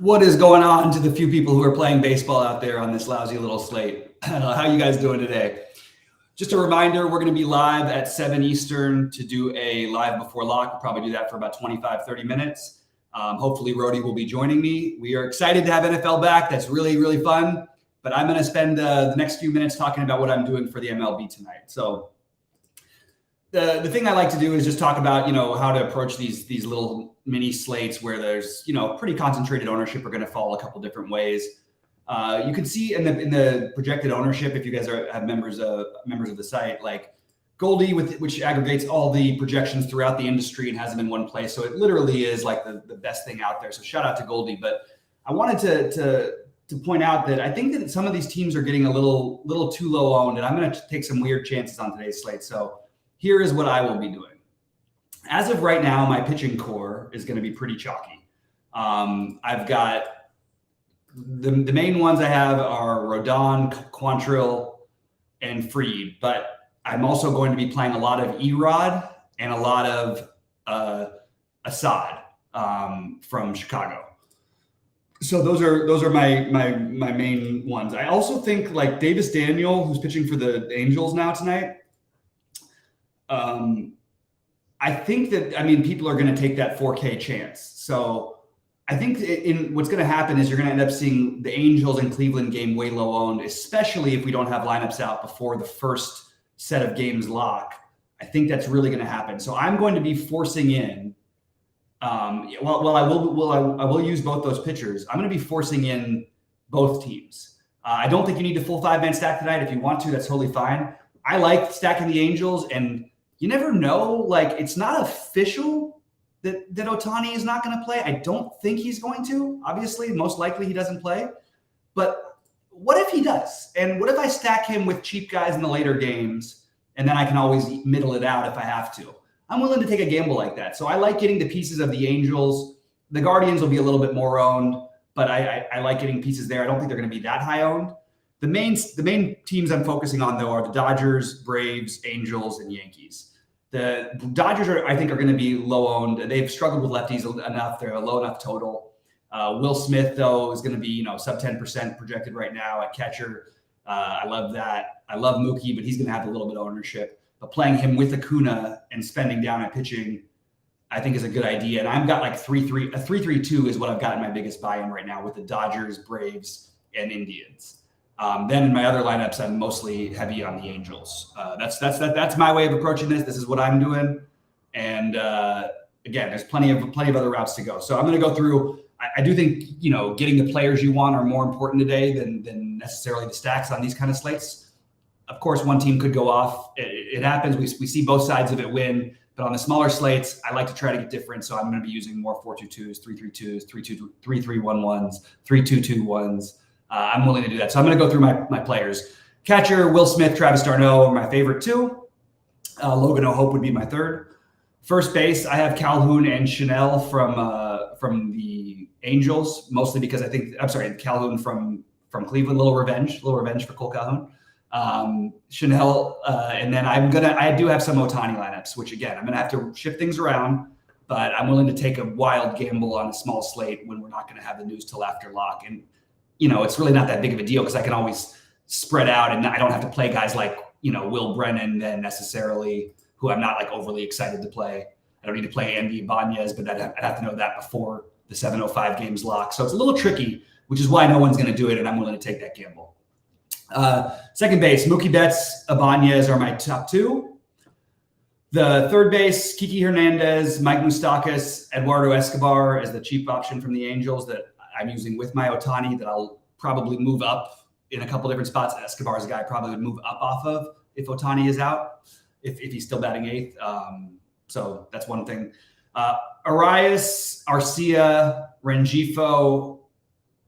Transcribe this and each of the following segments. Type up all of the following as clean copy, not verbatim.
What is going on to the few people who are playing baseball out there on this lousy little slate? How you guys doing today? Just a reminder, we're going to be live at 7 Eastern to do a live before lock. We'll probably do that for about 25, 30 minutes. Hopefully, Rody will be joining me. We are excited to have NFL back. That's really, really fun. But I'm going to spend the next few minutes talking about what I'm doing for the MLB tonight. So the thing I like to do is just talk about, how to approach these little mini slates where there's, pretty concentrated ownership are going to fall a couple different ways. You can see in the projected ownership, if you guys have members of the site, like Goldie, which aggregates all the projections throughout the industry and has them in one place. So it literally is like the best thing out there. So shout out to Goldie. But I wanted to point out that I think that some of these teams are getting a little too low owned, and I'm going to take some weird chances on today's slate. So here is what I will be doing. As of right now, my pitching core is going to be pretty chalky. I've got the main ones I have are Rodon, Quantrill, and Fried, but I'm also going to be playing a lot of Erod and a lot of Assad from Chicago. So those are my main ones. I also think like Davis Daniel, who's pitching for the Angels now tonight. I think that, people are going to take that 4K chance. So I think what's going to happen is you're going to end up seeing the Angels and Cleveland game way low owned, especially if we don't have lineups out before the first set of games lock. I think that's really going to happen. So I'm going to be forcing in, I will use both those pitchers. I'm going to be forcing in both teams. I don't think you need a full 5-man stack tonight. If you want to, that's totally fine. I like stacking the Angels, and you never know. Like, it's not official that Ohtani is not going to play. I don't think he's going to. Obviously, most likely he doesn't play. But what if he does? And what if I stack him with cheap guys in the later games, and then I can always middle it out if I have to? I'm willing to take a gamble like that. So I like getting the pieces of the Angels. The Guardians will be a little bit more owned, but I like getting pieces there. I don't think they're going to be that high owned. The main teams I'm focusing on, though, are the Dodgers, Braves, Angels, and Yankees. The Dodgers I think are going to be low owned. They've struggled with lefties enough. They're a low enough total. Will Smith, though, is going to be sub 10% projected right now at catcher. I love that. I love Mookie, but he's going to have a little bit of ownership. But playing him with Acuna and spending down at pitching, I think is a good idea. And I've got like 3-3-2 is what I've got in my biggest buy-in right now with the Dodgers, Braves, and Indians. Then in my other lineups, I'm mostly heavy on the Angels. That's my way of approaching this. This is what I'm doing. And again, there's plenty of other routes to go. So I'm going to go through. I do think getting the players you want are more important today than necessarily the stacks on these kind of slates. Of course, one team could go off. It happens. We see both sides of it win. But on the smaller slates, I like to try to get different. So I'm going to be using more 4-2-2s, 3-3-2s, 3-3-1-1s, 3-2-2-1s. I'm willing to do that. So I'm going to go through my players. Catcher, Will Smith, Travis d'Arnaud are my favorite two. Logan O'Hoppe would be my third. First base, I have Calhoun and Chanel from the Angels, mostly because Calhoun from Cleveland, little revenge for Cole Calhoun. Chanel, and then I do have some Ohtani lineups, which again, I'm going to have to shift things around, but I'm willing to take a wild gamble on a small slate when we're not going to have the news till after lock. And it's really not that big of a deal because I can always spread out and I don't have to play guys like, Will Brennan then necessarily, who I'm not like overly excited to play. I don't need to play Andy Ibanez, but I'd have to know that before the 7:05 games lock. So it's a little tricky, which is why no one's going to do it, and I'm willing to take that gamble. Second base, Mookie Betts, Ibanez are my top two. The third base, Kiki Hernandez, Mike Moustakas, Eduardo Escobar as the cheap option from the Angels that I'm using with my Ohtani that I'll probably move up in a couple different spots. Escobar is a guy I probably would move up off of if Ohtani is out, if he's still batting eighth. So that's one thing. Arias, Arcia, Rengifo,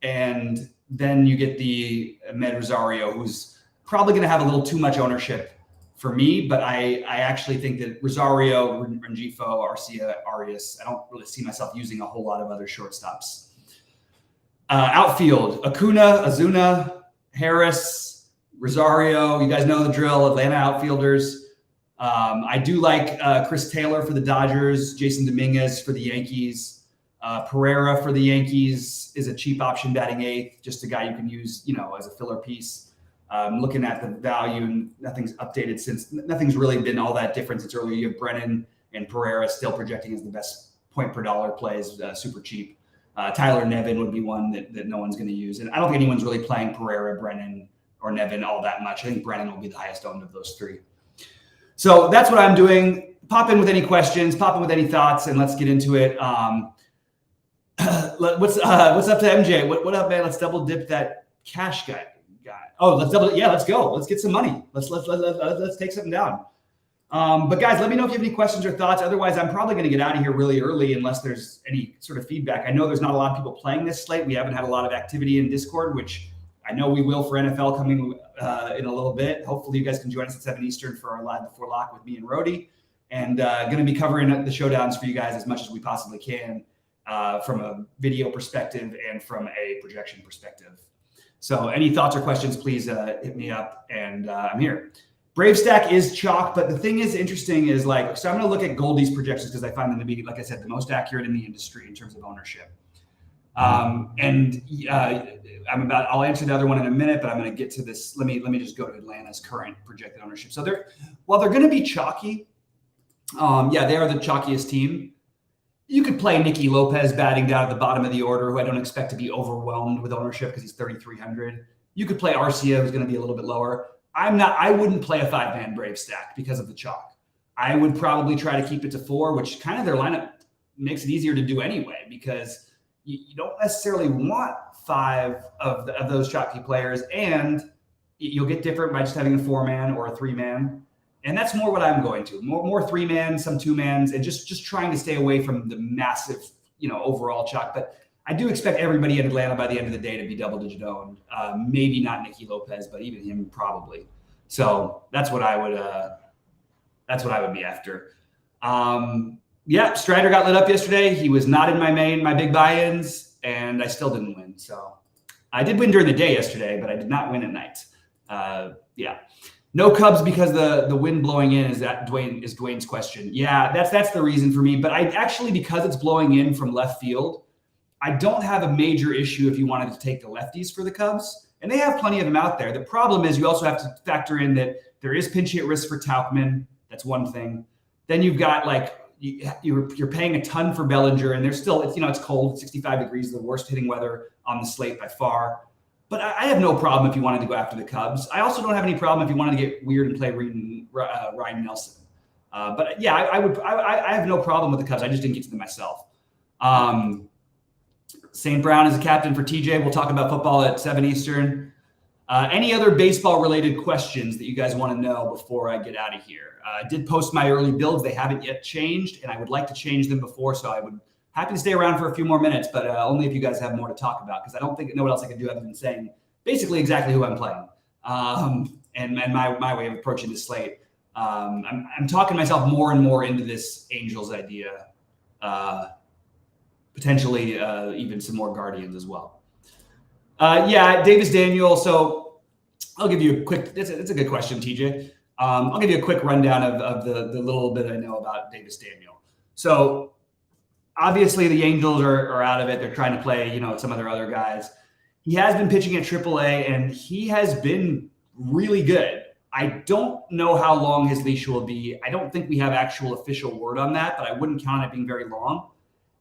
and then you get the Med Rosario, who's probably going to have a little too much ownership for me, but I actually think that Rosario, Rengifo, Arcia, Arias, I don't really see myself using a whole lot of other shortstops. Outfield, Acuna, Azuna, Harris, Rosario. You guys know the drill, Atlanta outfielders. I do like Chris Taylor for the Dodgers, Jason Dominguez for the Yankees. Pereira for the Yankees is a cheap option batting 8th, just a guy you can use, as a filler piece. Looking at the value, and nothing's updated since. Nothing's really been all that different since earlier. You have Brennan and Pereira still projecting as the best point per dollar plays, super cheap. Tyler Nevin would be one that no one's going to use. And I don't think anyone's really playing Pereira, Brennan, or Nevin all that much. I think Brennan will be the highest owned of those 3. So that's what I'm doing. Pop in with any questions, pop in with any thoughts, and let's get into it. What's up to MJ? What up, man? Let's double dip that cash guy. Oh, let's go. Let's get some money. Let's take something down. But guys, let me know if you have any questions or thoughts. Otherwise, I'm probably going to get out of here really early unless there's any sort of feedback. I know there's not a lot of people playing this slate. We haven't had a lot of activity in Discord, which I know we will for NFL coming in a little bit. Hopefully you guys can join us at 7 Eastern for our live before lock with me and Rody. And going to be covering the showdowns for you guys as much as we possibly can from a video perspective and from a projection perspective. So any thoughts or questions, please hit me up, and I'm here. Brave stack is chalk, but the thing is interesting is so I'm going to look at Goldie's projections because I find them to be, like I said, the most accurate in the industry in terms of ownership. I'll answer the other one in a minute, but I'm going to get to this. Let me just go to Atlanta's current projected ownership. So while they're going to be chalky, they are the chalkiest team. You could play Nicky Lopez batting down at the bottom of the order, who I don't expect to be overwhelmed with ownership because he's 3,300. You could play Arcia, who's going to be a little bit lower. I wouldn't play a 5-man Brave stack because of the chalk. I would probably try to keep it to 4, which kind of their lineup makes it easier to do anyway, because you don't necessarily want 5 of those chalky players, and you'll get different by just having a 4-man or a 3-man. And that's more what I'm going to. More 3-man, some 2-mans, and just trying to stay away from the massive, overall chalk. But I do expect everybody in Atlanta by the end of the day to be double-digit owned. Maybe not Nicky Lopez, but even him probably. So that's what I would be after. Strider got lit up yesterday. He was not in my big buy-ins, and I still didn't win. So I did win during the day yesterday, but I did not win at night. No Cubs because the wind blowing in is Dwayne's question. Yeah, that's the reason for me. But I actually, because it's blowing in from left field, I don't have a major issue if you wanted to take the lefties for the Cubs. And they have plenty of them out there. The problem is you also have to factor in that there is pinch hit risk for Tauchman. That's one thing. Then you've got you're paying a ton for Bellinger, and there's still, it's cold, 65 degrees, the worst hitting weather on the slate by far. But I have no problem if you wanted to go after the Cubs. I also don't have any problem if you wanted to get weird and play Ryan Nelson. I have no problem with the Cubs. I just didn't get to them myself. St. Brown is a captain for TJ. We'll talk about football at 7 Eastern. Any other baseball-related questions that you guys want to know before I get out of here? I did post my early builds. They haven't yet changed, and I would like to change them before, so I would happy to stay around for a few more minutes, but only if you guys have more to talk about, because I don't know what else I can do other than saying basically exactly who I'm playing and my way of approaching the slate. I'm talking myself more and more into this Angels idea, potentially even some more Guardians as well. Davis Daniel. So I'll give you a quick, it's a good question, TJ. I'll give you a quick rundown of the little bit I know about Davis Daniel. So obviously, the Angels are out of it. They're trying to play, some of their other guys. He has been pitching at AAA, and he has been really good. I don't know how long his leash will be. I don't think we have actual official word on that, but I wouldn't count it being very long.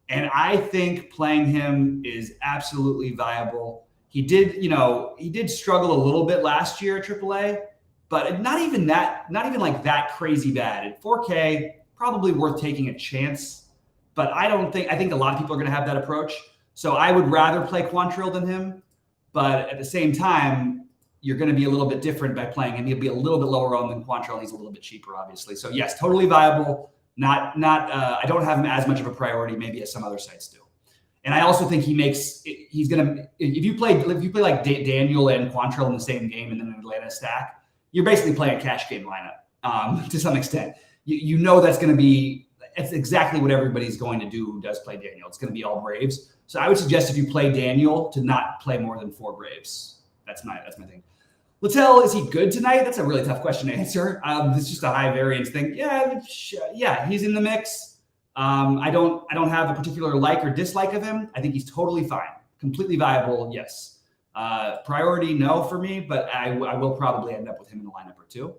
And I think playing him is absolutely viable. He did struggle a little bit last year at AAA, but not even like that crazy bad. At 4K, probably worth taking a chance. But I think a lot of people are going to have that approach. So I would rather play Quantrill than him. But at the same time, you're going to be a little bit different by playing him. He'll be a little bit lower owned than Quantrill. He's a little bit cheaper, obviously. So yes, totally viable. I don't have him as much of a priority maybe as some other sites do. And I also think he's going to, if you play like Daniel and Quantrill in the same game and then an Atlanta stack, you're basically playing a cash game lineup to some extent. That's going to be, it's exactly what everybody's going to do who does play Daniel. It's going to be all Braves. So I would suggest if you play Daniel to not play more than 4 Braves. That's my thing. Littell, is he good tonight? That's a really tough question to answer. It's just a high variance thing. Yeah, he's in the mix. I don't have a particular like or dislike of him. I think he's totally fine, completely viable. Yes. Priority, no for me, but I will probably end up with him in the lineup or two.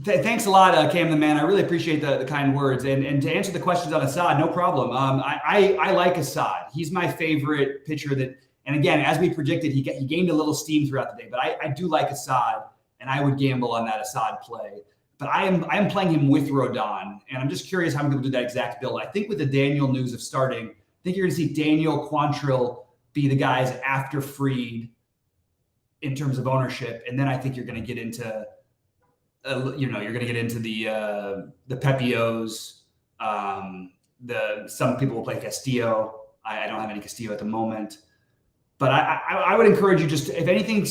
Thanks a lot, Cam the man. I really appreciate the kind words. And to answer the questions on Assad, no problem. I like Assad. He's my favorite pitcher that, and again, as we predicted, he gained a little steam throughout the day, but I do like Assad, and I would gamble on that Assad play. But I am playing him with Rodon, and I'm just curious how I'm going to do that exact build. I think with the Daniel news of starting, I think you're going to see Daniel, Quantrill be the guys after Fried in terms of ownership, and then I think you're going to get into you're going to get into the Pepios. Some people will play Castillo. I don't have any Castillo at the moment, but I would encourage you, just if everything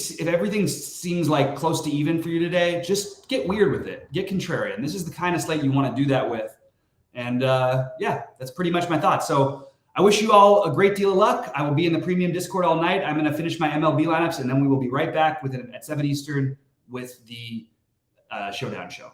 seems like close to even for you today, just get weird with it, get contrarian. This is the kind of slate you want to do that with, and yeah, that's pretty much my thoughts. So I wish you all a great deal of luck. I will be in the premium Discord all night. I'm going to finish my MLB lineups, and then we will be right back at 7 Eastern with the Showdown show.